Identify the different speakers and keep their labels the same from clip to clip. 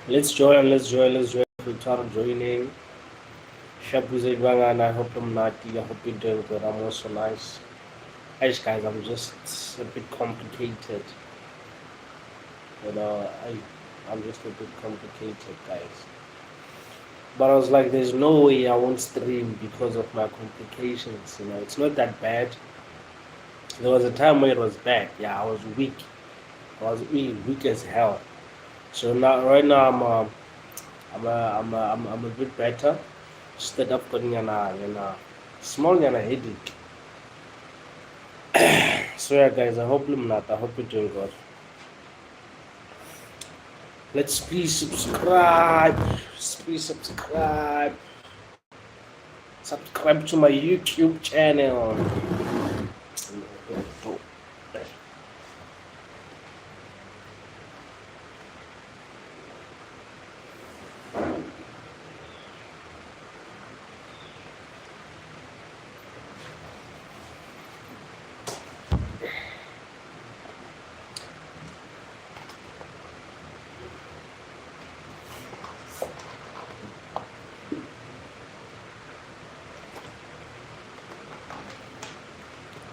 Speaker 1: Let's join. If you start joining. Shabuze Bangana, I hope I'm not. I hope you're doing good. I'm also nice. Guys, I'm just a bit complicated. I'm just a bit complicated, guys. But I was like, there's no way I won't stream because of my complications. It's not that bad. There was a time where it was bad. Yeah, I was weak. I was weak as hell. So now, right now, I'm a bit better. Just that I've got small headache. So yeah, guys, I hope you're not. I hope you're doing good. Let's please subscribe. Please subscribe. Subscribe to my YouTube channel.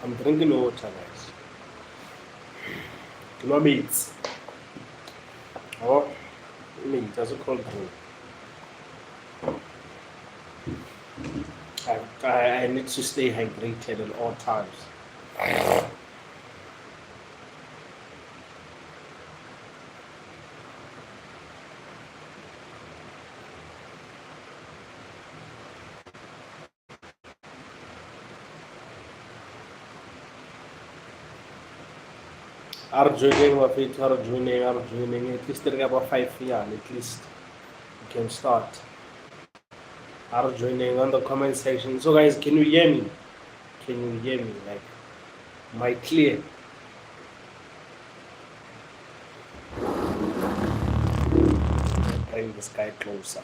Speaker 1: I'm drinking water, guys. No meat. Oh, meat. That's a cold drink. I need to stay hydrated at all times. Are joining what it are joining. At least there are about 5 years. At least you can start. Are joining on the comment section. So guys, can you hear me? Can you hear me? Like, am I clear? Bring this guy closer.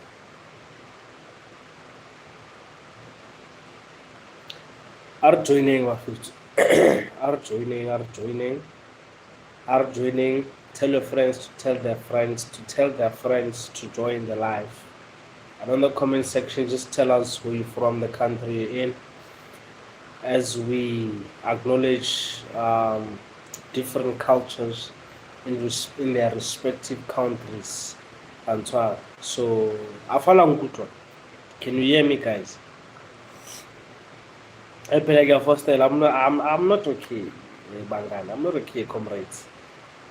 Speaker 1: Are joining what it are joining. Tell your friends to tell their friends to join the live. And on the comment section, just tell us who you're from, the country you're in, as we acknowledge different cultures in their respective countries. And so, can you hear me, guys? I'm not okay, Bangan. I'm not okay, comrades.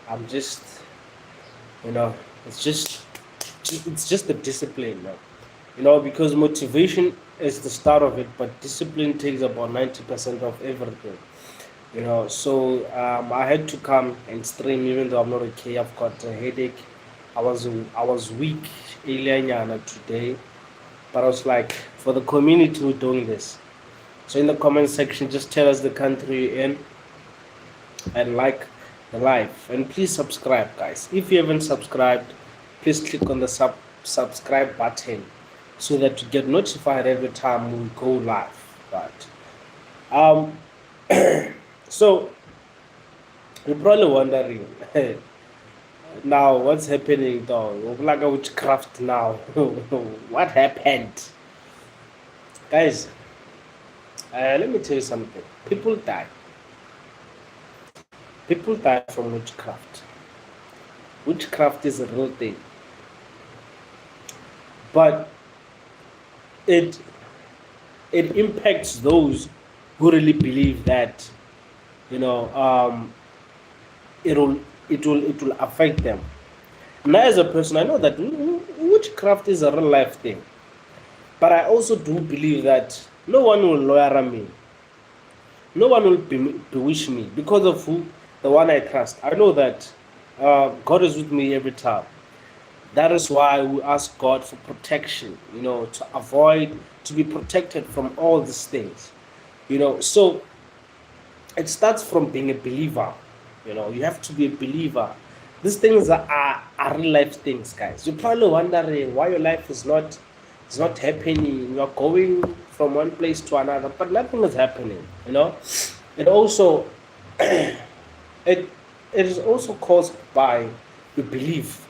Speaker 1: I'm just, it's just the discipline, because motivation is the start of it, but discipline takes about 90% of everything. So I had to come and stream even though I'm not okay. I've got a headache. I was weak earlier today, but I was like, for the community, we're doing this. So in the comment section, just tell us the country you're in and like the live, and please subscribe, guys. If you haven't subscribed, please click on the subscribe button so that you get notified every time we go live. But so you're probably wondering now what's happening though. Like a witchcraft now. What happened, guys? Let me tell you something. People die from witchcraft. Witchcraft is a real thing, but it impacts those who really believe that it will affect them. Now, as a person, I know that witchcraft is a real life thing, but I also do believe that no one will lawyer me, no one will bewitch me because of who the one I trust. I know that God is with me every time. That is why we ask God for protection, to be protected from all these things. So it starts from being a believer. You have to be a believer. These things are real life things, guys. You're probably wondering why your life is not happening. You're going from one place to another, but nothing is happening. It also it is also caused by your belief.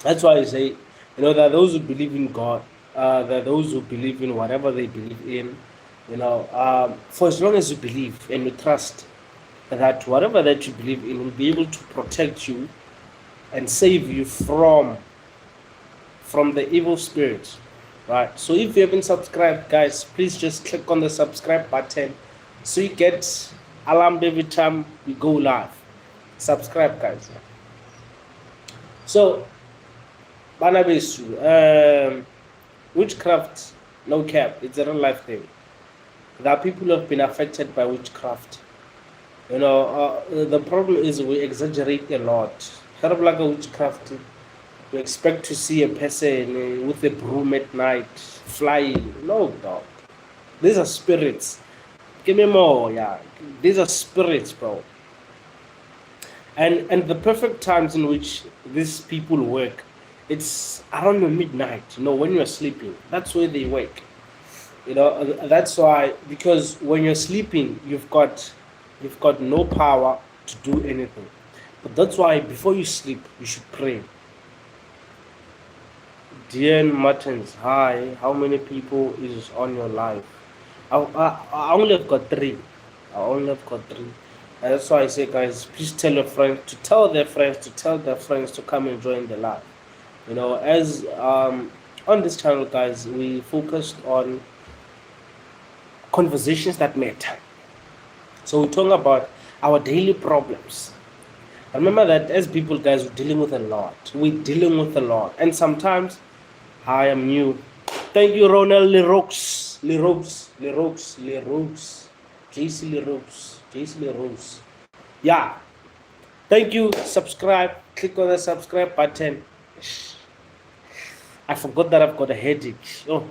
Speaker 1: That's why I say, there are those who believe in God, there are those who believe in whatever they believe in. For as long as you believe and you trust that whatever that you believe in will be able to protect you and save you from the evil spirits, right? So if you haven't subscribed, guys, please just click on the subscribe button so you get alarmed every time we go live. Subscribe, guys. So Banabesu, witchcraft, no cap, it's a real life thing. There are people who have been affected by witchcraft. The problem is we exaggerate a lot. Like a witchcraft, we expect to see a person with a broom at night flying. No, dog. These are spirits. Give me more, yeah. These are spirits, bro. And the perfect times in which these people work, it's around midnight, when you're sleeping. That's where they wake. That's why, because when you're sleeping, you've got no power to do anything. But that's why before you sleep, you should pray. Dean Martins, hi. How many people is on your live? I only have got 3. And that's why I say, guys, please tell your friends to tell their friends to come and join the live. As on this channel, guys, we focused on conversations that matter. So we're talking about our daily problems. Remember that as people, guys, we're dealing with a lot. And sometimes I am new. Thank you, Ronald Leroux. JC Leroux. Yeah. Thank you. Subscribe. Click on the subscribe button. I forgot that I've got a headache. Oh,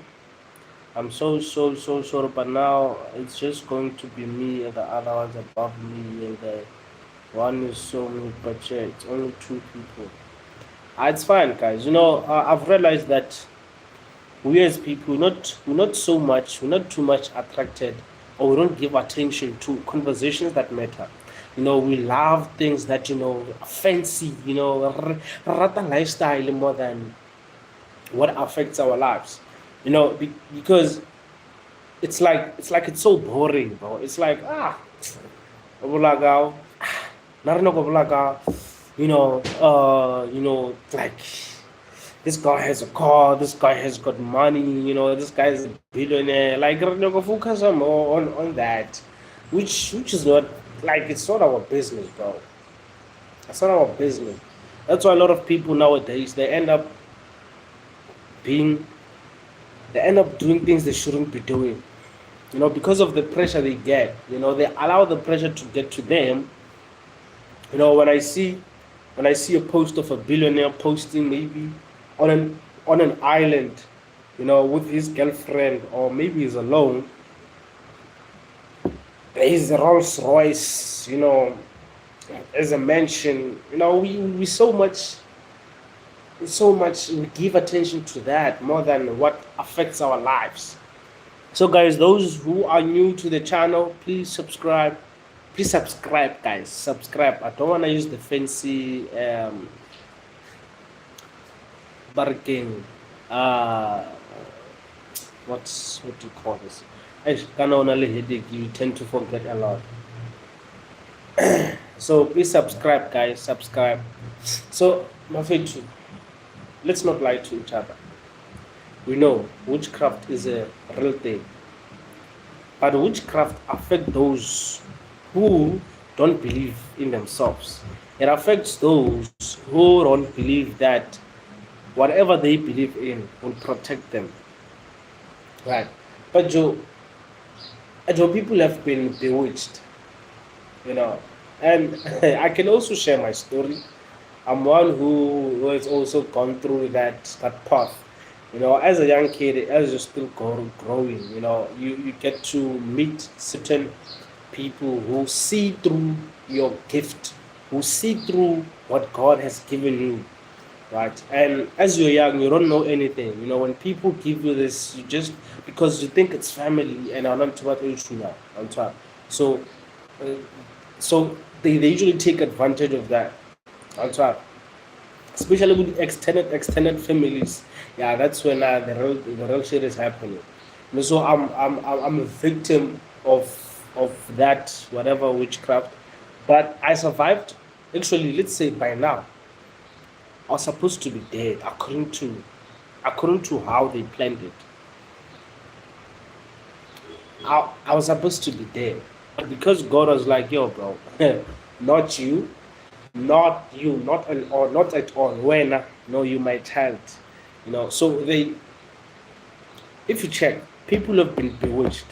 Speaker 1: I'm so sorry, but now it's just going to be me and the other ones above me, and the one is so me, but yeah, it's only 2 people. It's fine, guys. I've realized that we as people, we're not too much attracted, or we don't give attention to conversations that matter. We love things that fancy, rather lifestyle more than what affects our lives. Because it's like it's so boring, bro. It's like like this guy has a car, this guy has got money, this guy is a billionaire. Like, focus on that, which is not, like, it's not our business, bro. It's not our business. That's why a lot of people nowadays, they end up doing things they shouldn't be doing, because of the pressure they get. They allow the pressure to get to them. When I see a post of a billionaire posting maybe on an island, with his girlfriend, or maybe he's alone, his Rolls Royce, as a mansion, we so much we give attention to that more than what affects our lives. So, guys, those who are new to the channel, please subscribe, guys. Subscribe. I don't want to use the fancy barking, what do you call this? You tend to forget a lot. So please subscribe, guys. Subscribe. So, Mafetu, let's not lie to each other. We know witchcraft is a real thing, but witchcraft affects those who don't believe in themselves. It affects those who don't believe that whatever they believe in will protect them. Right. But Joe, people have been bewitched, and I can also share my story. I'm one who has also gone through that path. As a young kid, as you're still growing, you get to meet certain people who see through your gift, who see through what God has given you, right? And as you're young, you don't know anything. When people give you this, you just, because you think it's family, and I'm not what age now, on top. So they usually take advantage of that, on top. especially with extended families. Yeah, that's when the real shit is happening. And so I'm a victim of that whatever witchcraft, but I survived. Actually, let's say by now I was supposed to be dead according to how they planned it. I was supposed to be dead, but because God was like, "Yo, bro, not you, not you, not at all, not at all. When no, you my child, you know." So if you check, people have been bewitched.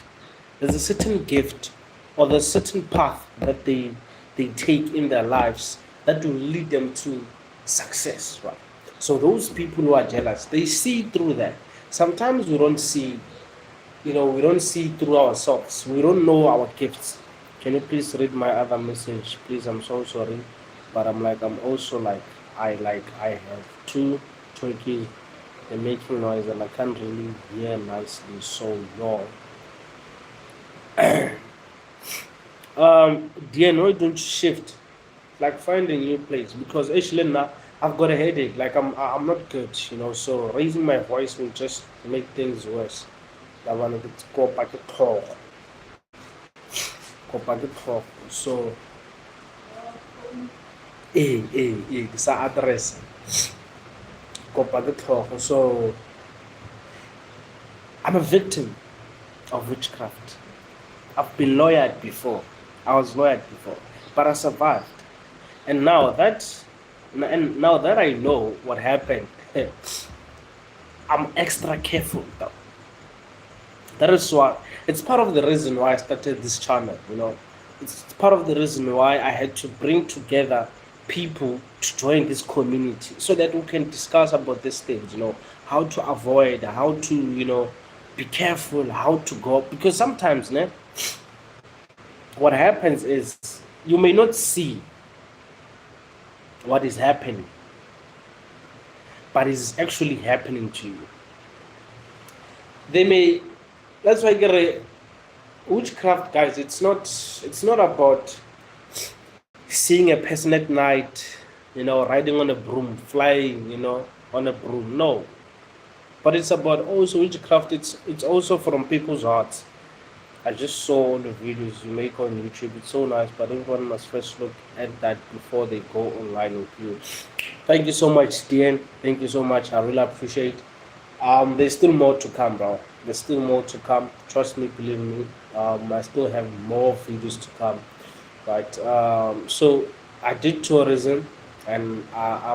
Speaker 1: There's a certain gift or there's a certain path that they take in their lives that will lead them to success, right? So those people who are jealous, they see through that. Sometimes we don't see, we don't see through ourselves. We don't know our gifts. Can you please read my other message, please? I'm so sorry, but I'm also like I have two turkeys. They're making noise and I can't really hear nicely. So no. DN, why don't you shift? Like find a new place because actually now I've got a headache. Like I'm not good, So raising my voice will just make things worse. I want to go back to talk. Go back to talk. So, sa address. Go back to talk. So, I'm a victim of witchcraft. I've been lawyered before. I was lawyered before, but I survived. And now that I know what happened, I'm extra careful though. That is why it's part of the reason why I started this channel. It's part of the reason why I had to bring together people to join this community so that we can discuss about these things. How to avoid, how to be careful, how to go, because sometimes what happens is you may not see what is happening, but it's actually happening to you. That's why I get a witchcraft, guys. It's not about seeing a person at night, riding on a broom, flying, on a broom. No, but it's about also witchcraft. It's also from people's hearts. I just saw all the videos you make on YouTube. It's so nice, but everyone must first look at that before they go online with you. Thank you so much, DN. Thank you so much. I really appreciate. There's still more to come, bro. There's still more to come. Trust me, believe me. I still have more videos to come, right? So I did tourism, and I'm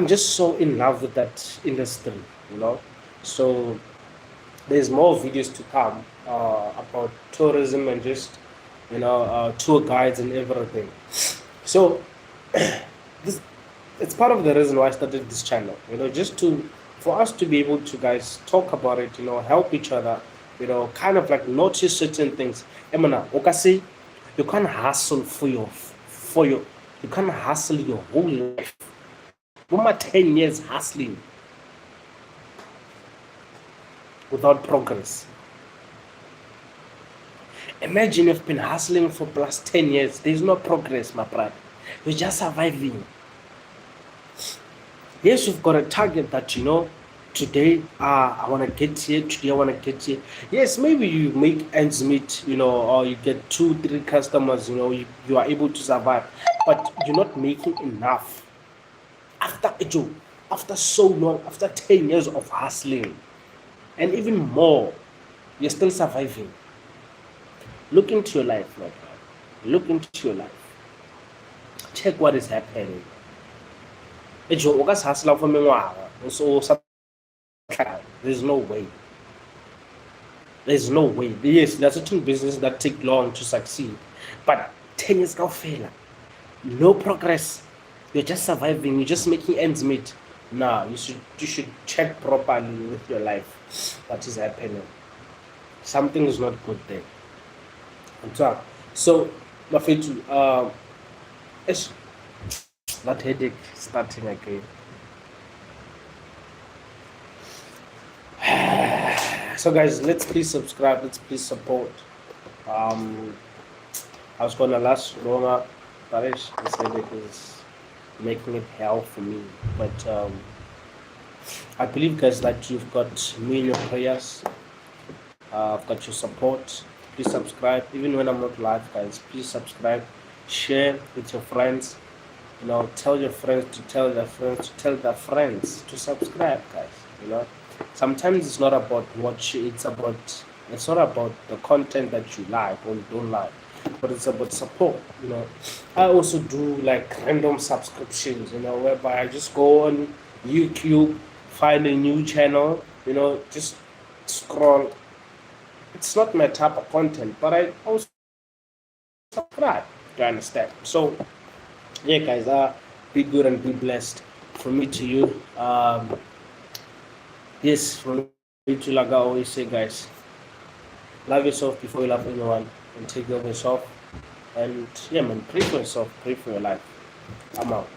Speaker 1: just so in love with that industry. So there's more videos to come about tourism and just tour guides and everything. So this it's part of the reason why I started this channel, just for us to be able to guys talk about it, help each other, kind of like notice certain things. Emana, okasi, you can't hustle you can't hustle your whole life. Over 10 years hustling without progress. Imagine you've been hustling for plus 10 years. There's no progress, my brother. You're just surviving. Yes, you've got a target that, today I want to get here, today I want to get here. Yes, maybe you make ends meet, or you get 2-3 customers, you are able to survive, but you're not making enough. After so long, after 10 years of hustling, and even more, you're still surviving. Look into your life, my friend. Look into your life. Check what is happening. There's no way. There's no way. Yes, there's certain businesses that take long to succeed, but 10 years go failure. No progress. You're just surviving. You're just making ends meet. Nah, you should check properly with your life. What is happening? Something is not good there. So, Mafetu, that headache starting again. So guys, let's please subscribe, let's please support. I was gonna last longer, but this headache is making it hell for me. But I believe, guys, that you've got me in your prayers. I've got your support. Please subscribe. Even when I'm not live, guys, please subscribe. Share with your friends. Tell your friends to tell their friends to tell their friends to subscribe, guys. Sometimes it's not about it's not about the content that you like or you don't like, but it's about support. I also do like random subscriptions, whereby I just go on YouTube, find a new channel, just scroll. It's not my type of content, but I also subscribe. Do you understand? So yeah, guys, be good and be blessed. From me to you. Yes, from me to, like I always say, guys, love yourself before you love anyone, and take care of yourself. And yeah, man, pray for yourself, pray for your life. I'm out.